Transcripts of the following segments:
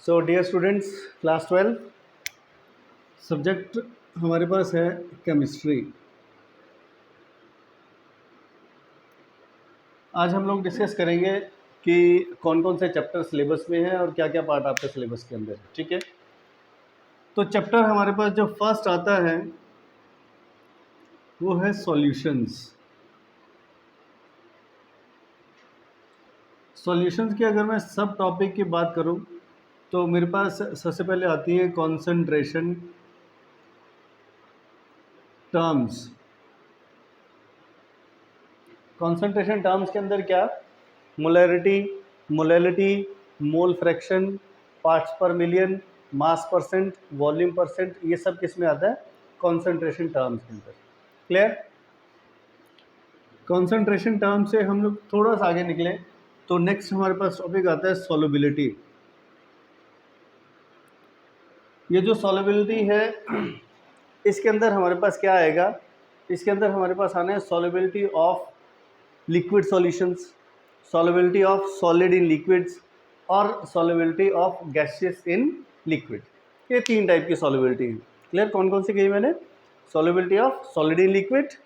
सो dear students, class 12 subject हमारे पास है केमिस्ट्री। आज हम लोग डिस्कस करेंगे कि कौन कौन से चैप्टर सिलेबस में हैं और क्या क्या पार्ट आपके सिलेबस के अंदर है। ठीक है, तो चैप्टर हमारे पास जो फर्स्ट आता है वो है सॉल्यूशंस। सॉल्यूशंस की अगर मैं सब टॉपिक की बात करूं तो मेरे पास सबसे पहले आती है कॉन्सेंट्रेशन टर्म्स। कॉन्सेंट्रेशन टर्म्स के अंदर क्या, molarity, molality, mole fraction, parts per million, mass percent, volume percent, ये सब किस में आता है? कॉन्सेंट्रेशन टर्म्स के अंदर। क्लियर? कॉन्सेंट्रेशन टर्म से हम लोग थोड़ा सा आगे निकले तो नेक्स्ट हमारे पास टॉपिक आता है सॉल्युबिलिटी। ये जो सॉल्युबिलिटी है इसके अंदर हमारे पास क्या आएगा? इसके अंदर हमारे पास आना है solubility of liquid solutions, solubility of solid in liquids और solubility of gaseous in liquid। ये तीन टाइप की solubility है। क्लियर? कौन कौन सी कही मैंने? solubility of solid in liquid,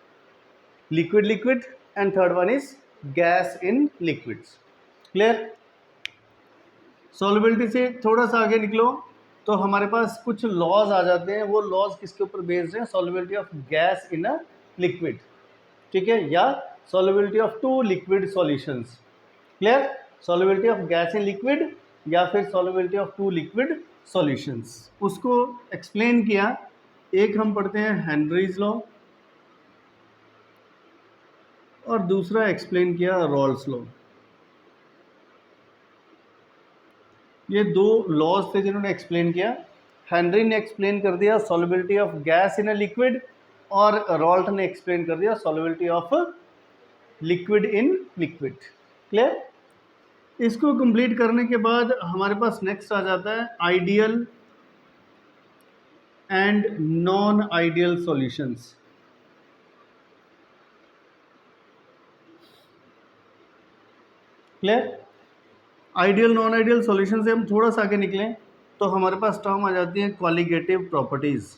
liquid liquid and third one is gas in liquids। Clear? solubility से थोड़ा सा आगे निकलो तो हमारे पास कुछ लॉज आ जाते हैं। वो लॉज किसके ऊपर बेस्ड हैं? solubility of gas in a liquid, ठीक है, या solubility of two liquid solutions। Clear? Solubility of gas in liquid या फिर solubility of two liquid solutions, उसको एक्सप्लेन किया। एक हम पढ़ते हैं हेनरीज लॉ और दूसरा एक्सप्लेन किया रॉल्स लॉ। ये दो लॉज थे जिन्होंने एक्सप्लेन किया। हेनरी ने एक्सप्लेन कर दिया solubility of gas in a liquid और रॉल्ट ने एक्सप्लेन कर दिया solubility of liquid in liquid. Clear? इसको कंप्लीट करने के बाद हमारे पास नेक्स्ट आ जाता है ideal and non ideal solutions. Clear? Ideal non ideal solution से हम थोड़ा सा आगे निकलें तो हमारे पास टर्म आ जाती है क्वालिटेटिव प्रॉपर्टीज।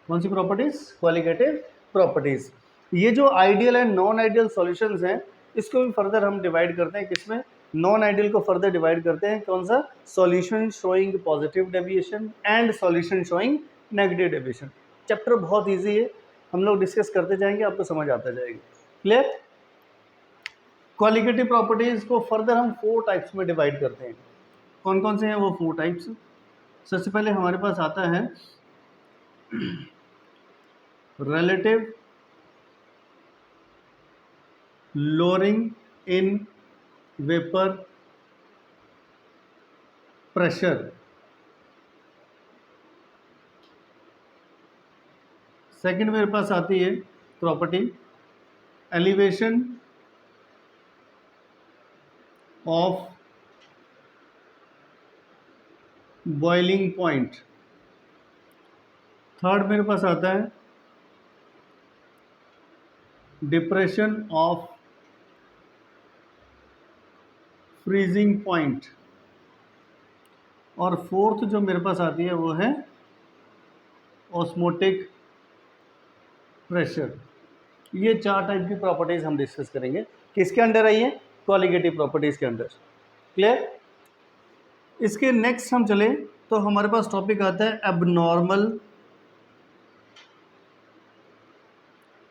कौन सी प्रॉपर्टीज? Qualitative properties. ये जो ideal and non ideal solutions हैं इसको भी फर्दर हम डिवाइड करते हैं किसमें? नॉन आइडियल को फर्दर डिवाइड करते हैं कौन सा? Solution showing positive deviation and solution showing negative deviation. Chapter बहुत इजी है, हम लोग डिस्कस करते जाएंगे, आपको समझ आता जाएगा। क्लियर? क्वालिटेटिव प्रॉपर्टीज को फर्दर हम 4 टाइप्स में डिवाइड करते हैं। कौन कौन से हैं वो 4 टाइप्स? सबसे पहले हमारे पास आता है relative lowering in vapor pressure। Second मेरे पास आती है property elevation of boiling point. Third मेरे पास आता है डिप्रेशन ऑफ फ्रीजिंग पॉइंट। और फोर्थ जो मेरे पास आती है वो है ऑस्मोटिक प्रेशर। ये 4 टाइप की प्रॉपर्टीज हम डिस्कस करेंगे। किसके अंडर आई है? क्वालिटेटिव प्रॉपर्टीज के अंदर। क्लियर? इसके नेक्स्ट हम चले तो हमारे पास टॉपिक आता है abnormal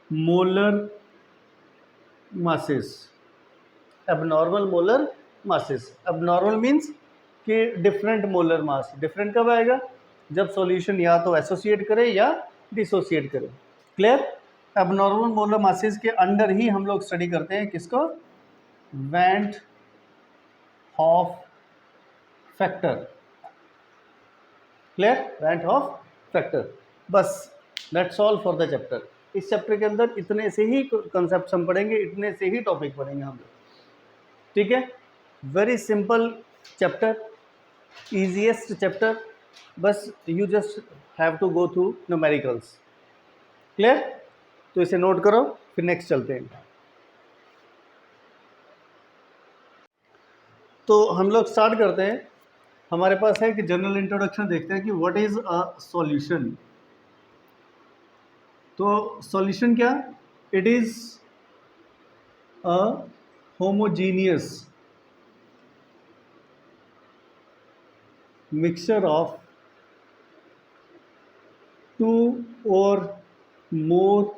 molar masses. Abnormal molar masses, abnormal means कि डिफरेंट मोलर मास। डिफरेंट कब आएगा? जब सॉल्यूशन या तो एसोसिएट करे या डिसोसिएट करे। क्लियर? एबनॉर्मल मोलर मासेस के अंडर ही हम लोग स्टडी करते हैं किसको? वैंट half factor. Clear? वैंट half factor. बस that's all for the chapter. इस चैप्टर के अंदर इतने से ही कॉन्सेप्ट्स हम पढ़ेंगे, इतने से ही टॉपिक पढ़ेंगे हम लोग। ठीक है? Very simple chapter, easiest chapter. बस you just have to go through numericals. Clear? तो इसे नोट करो, फिर नेक्स्ट चलते हैं। तो हम लोग स्टार्ट करते हैं। हमारे पास है कि जनरल इंट्रोडक्शन देखते हैं कि व्हाट इज़ अ सॉल्यूशन। तो सॉल्यूशन क्या, it is a homogeneous mixture of two और more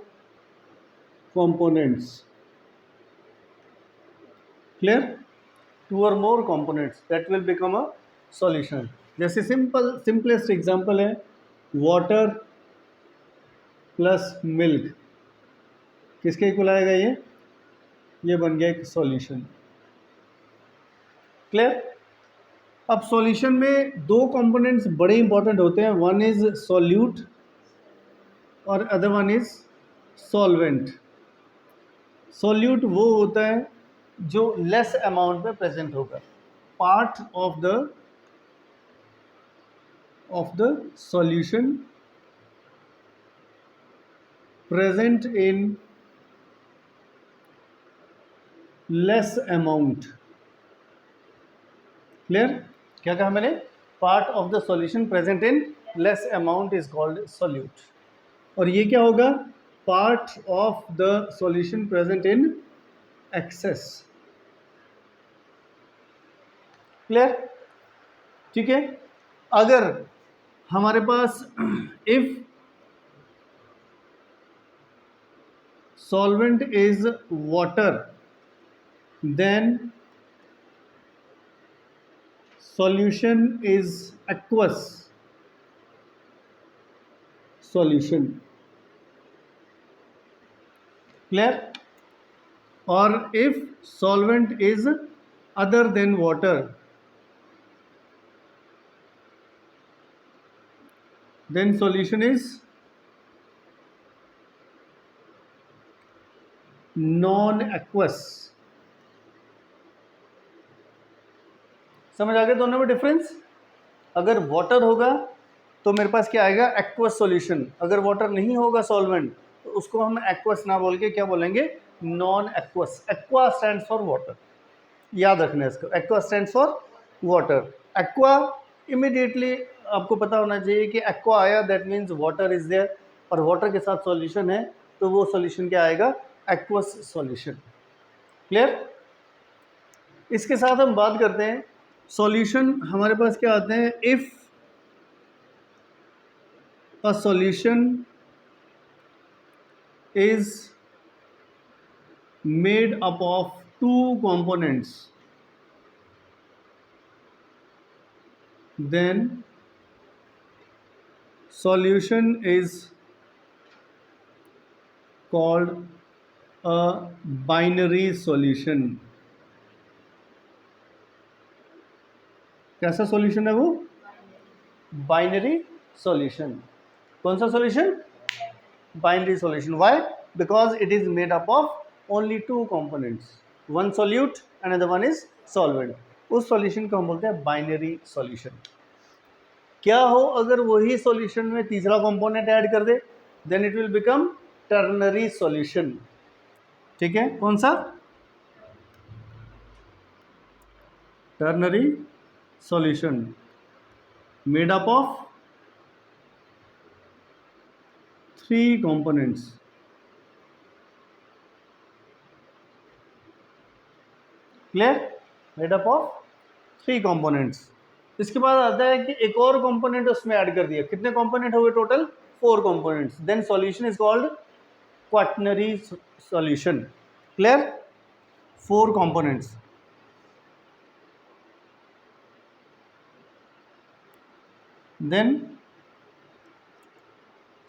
components. Clear? Two or more components that will become a solution. जैसे simplest example है water plus milk, किसके equal आएगा ये बन गया एक सॉल्यूशन। क्लियर? अब सॉल्यूशन में दो कंपोनेंट्स बड़े इंपॉर्टेंट होते हैं, वन इज सॉल्यूट और other one is solvent. Solute वो होता है जो लेस अमाउंट में प्रेजेंट होगा, part of the solution present in less amount. Clear? क्या कहा मैंने? Part of the solution present in less amount is called solute. और ये क्या होगा? Part of the solution present in excess. Clear? ठीक है। अगर हमारे पास if solvent is water then solution is aqueous solution. Clear? Or if solvent is other than water then solution is non-aqueous. समझ आ गया दोनों में डिफरेंस? अगर वाटर होगा तो मेरे पास क्या आएगा? Aqueous solution. अगर वाटर नहीं होगा सॉल्वेंट तो उसको हम एक्वस ना बोल के क्या बोलेंगे? Non aqueous. Aqua stands for water, याद रखना है इसको। Aqua stands for water. Aqua immediately आपको पता होना चाहिए कि एक्वा आया that means water is there, और वाटर के साथ सॉल्यूशन है तो वो सॉल्यूशन क्या आएगा? Aqueous solution. क्लियर? इसके साथ हम बात करते हैं सॉल्यूशन। हमारे पास क्या आते हैं? If a solution is made up of two components then solution is called a binary solution. कैसा सॉल्यूशन है वो? Binary solution. कौन सा solution? Binary solution. Why? Because it is made up of only two components, one solute and other one is solvent. उस solution को हम बोलते हैं बाइनरी सॉल्यूशन। क्या हो अगर वही सॉल्यूशन में तीसरा कंपोनेंट ऐड कर दे? Then it will become ternary solution. ठीक है? कौन सा? Ternary solution made up of three components. Clear? Made up of three components. इसके बाद आता है कि एक और कंपोनेंट उसमें ऐड कर दिया। कितने कंपोनेंट हो गए total? 4 components. Then solution is called quaternary solution. Clear? 4 components. then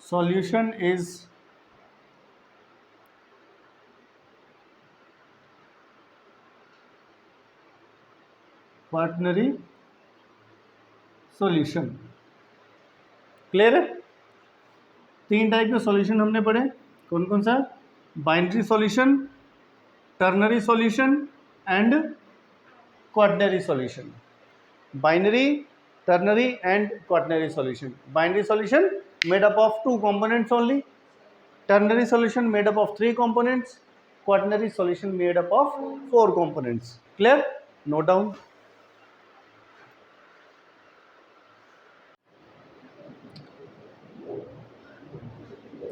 solution is quaternary solution। Clear है? 3 टाइप के सॉल्यूशन हमने पढ़े। कौन कौन सा? Binary solution, ternary solution and quaternary solution. Binary, ternary and quaternary solution. Binary solution made up of 2 components only. Ternary solution made up of 3 components. Quaternary solution made up of 4 components. Clear? Note down.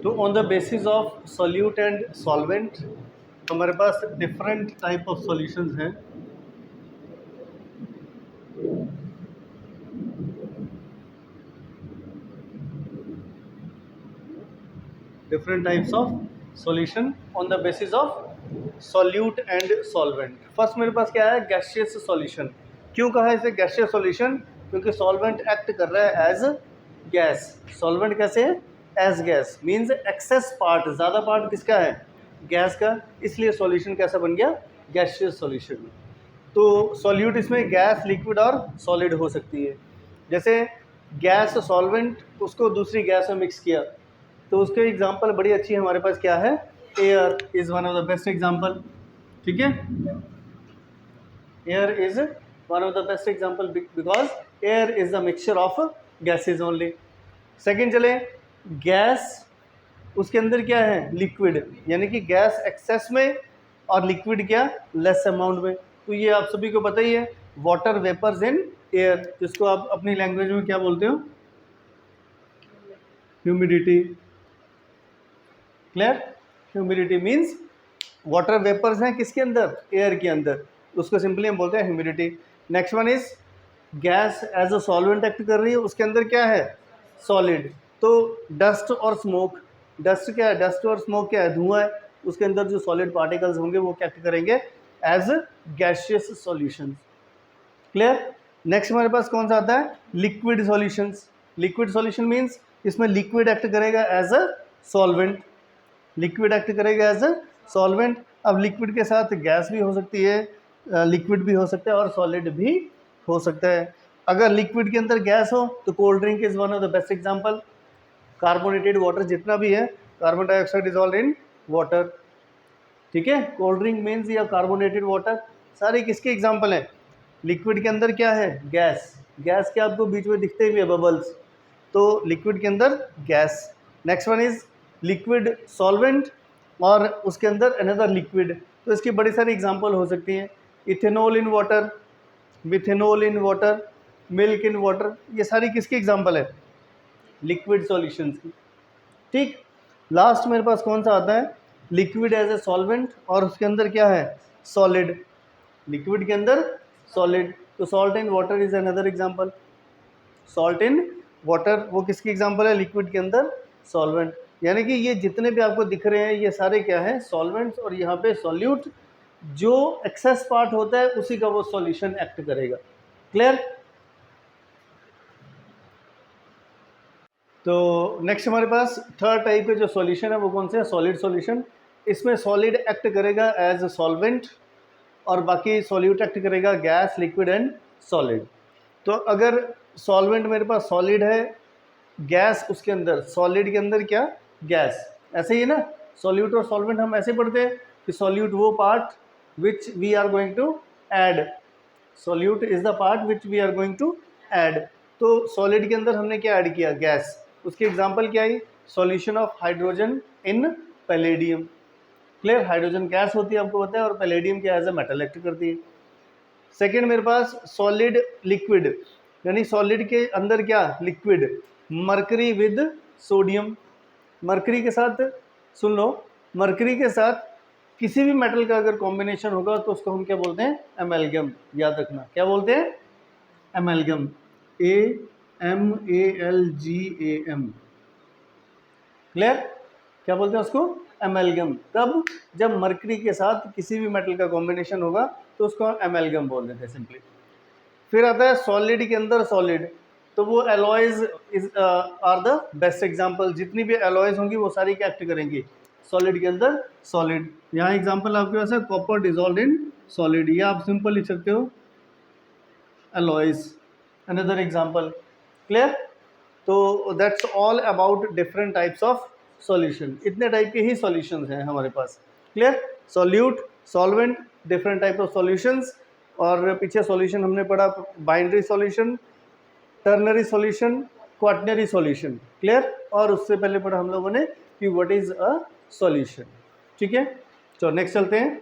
तो on the basis of solute and solvent हमारे पास different type of solutions हैं। Different types of solution on the basis of solute and solvent. First मेरे पास क्या है, gaseous solution. क्यों कहा है इसे गैसियस सॉल्यूशन? क्योंकि सॉल्वेंट एक्ट कर रहा है एज गैस। सॉल्वेंट कैसे है? As gas means excess part, ज़्यादा पार्ट किसका है? गैस का, इसलिए सॉल्यूशन कैसा बन गया? Gaseous solution. तो सॉल्यूट इसमें गैस, लिक्विड और सॉलिड हो सकती है। जैसे गैस सॉल्वेंट उसको दूसरी गैस में मिक्स किया, तो उसके एग्जांपल बड़ी अच्छी हमारे पास क्या है? Air is one of the best example. ठीक है, air is one of the best example because air is the mixture of gases only. Second चले, गैस उसके अंदर क्या है? लिक्विड, यानी कि गैस एक्सेस में और लिक्विड क्या? लेस अमाउंट में। तो ये आप सभी को पता ही है, वाटर वेपर्स इन एयर, जिसको आप अपनी लैंग्वेज में क्या बोलते हो? Humidity. Clear? Humidity means water vapours हैं किसके अंदर? एयर के अंदर, उसको सिंपली हम बोलते हैं humidity. Next one is gas as a solvent act कर रही है, उसके अंदर क्या है? सॉलिड। तो डस्ट और स्मोक, डस्ट क्या है? डस्ट और स्मोक क्या है? धुआं है। उसके अंदर जो सॉलिड पार्टिकल्स होंगे वो क्या करेंगे? As gaseous solutions. Clear? Next हमारे पास कौन सा आता है? Liquid solutions. Liquid solution means इसमें लिक्विड एक्ट करेगा as a solvent, liquid act करेगा एज अ सॉल्वेंट। अब लिक्विड के साथ गैस भी हो सकती है, लिक्विड भी हो सकता है और सॉलिड भी हो सकता है। अगर लिक्विड के अंदर गैस हो तो cold drink is one of the best example. Carbonated water जितना भी है, carbon dioxide dissolve in water. ठीक है, कोल्ड ड्रिंक मीन्स या कार्बोनेटेड वाटर, सारे किसके एग्जांपल हैं? लिक्विड के अंदर क्या है? गैस। गैस के आपको बीच में दिखते भी है बबल्स, तो लिक्विड के अंदर gas. Next one is liquid solvent और उसके अंदर अनदर लिक्विड, तो इसकी बड़ी सारी एग्जांपल हो सकती हैं। Ethanol in water, methanol in water, milk in water, ये सारी किसकी एग्जांपल है? लिक्विड सॉल्यूशंस की। ठीक, लास्ट मेरे पास कौन सा आता है? लिक्विड एज ए सॉल्वेंट और उसके अंदर क्या है? सॉलिड। लिक्विड के अंदर सॉलिड, तो salt in water is another example. Salt in water वो किसकी एग्जांपल है? लिक्विड के अंदर सॉल्वेंट। यानी कि ये जितने भी आपको दिख रहे हैं ये सारे क्या है? सॉल्वेंट्स, और यहाँ पे सॉल्यूट जो एक्सेस पार्ट होता है उसी का वो सॉल्यूशन एक्ट करेगा। क्लियर? तो नेक्स्ट हमारे पास थर्ड टाइप के जो सॉल्यूशन है वो कौन से है? Solid solution. इसमें सॉलिड एक्ट करेगा एज अ सॉल्वेंट और बाकी सॉल्यूट एक्ट करेगा गैस, लिक्विड एंड सॉलिड। तो अगर सॉल्वेंट मेरे पास सॉलिड है, गैस उसके अंदर, सॉलिड के अंदर क्या? गैस। ऐसे ही है ना, सॉल्यूट और सॉल्वेंट हम ऐसे पढ़ते हैं कि सॉल्यूट वो part which we are going to add, solute is the part which we are going to add. तो सॉलिड के अंदर हमने क्या ऐड किया? गैस। उसकी एग्जांपल क्या है? Solution of hydrogen in palladium. Clear? Hydrogen gas होती है आपको पता है, और पैलेडियम क्या एज ए मेटल एक्ट करती है। सेकेंड मेरे पास सॉलिड लिक्विड, यानी सॉलिड के अंदर क्या? Liquid. Mercury with sodium, mercury के साथ, सुन लो, मरकरी के साथ किसी भी मेटल का अगर कॉम्बिनेशन होगा तो उसको हम क्या बोलते हैं? एमेलगम। याद रखना, क्या बोलते हैं? एमेलगम। AMALGAM। क्लियर? क्या बोलते हैं उसको? एमेलगम। कब? जब मरकरी के साथ किसी भी मेटल का कॉम्बिनेशन होगा तो उसको एमेलगम बोल देते हैं सिंपली। फिर आता है सॉलिड के अंदर सॉलिड, तो वो alloys are the best example. जितनी भी एलॉयज होंगी वो सारी क्या एक्ट करेंगी? सॉलिड के अंदर सॉलिड। यहाँ एग्जांपल आपके पास है कॉपर डिजॉल्व इन सॉलिड, ये आप सिंपल लिख सकते हो एलॉयज, अनदर एग्जांपल। क्लियर? तो that's all about different types of solution. इतने टाइप के ही सॉल्यूशंस हैं हमारे पास। Clear? Solute, solvent, different type of solutions, और पीछे सॉल्यूशन हमने पढ़ा binary solution, ternary solution, quaternary solution. Clear? और उससे पहले पढ़ा हम लोगों ने कि व्हाट इज अ सॉल्यूशन। ठीक है, तो नेक्स्ट चलते हैं।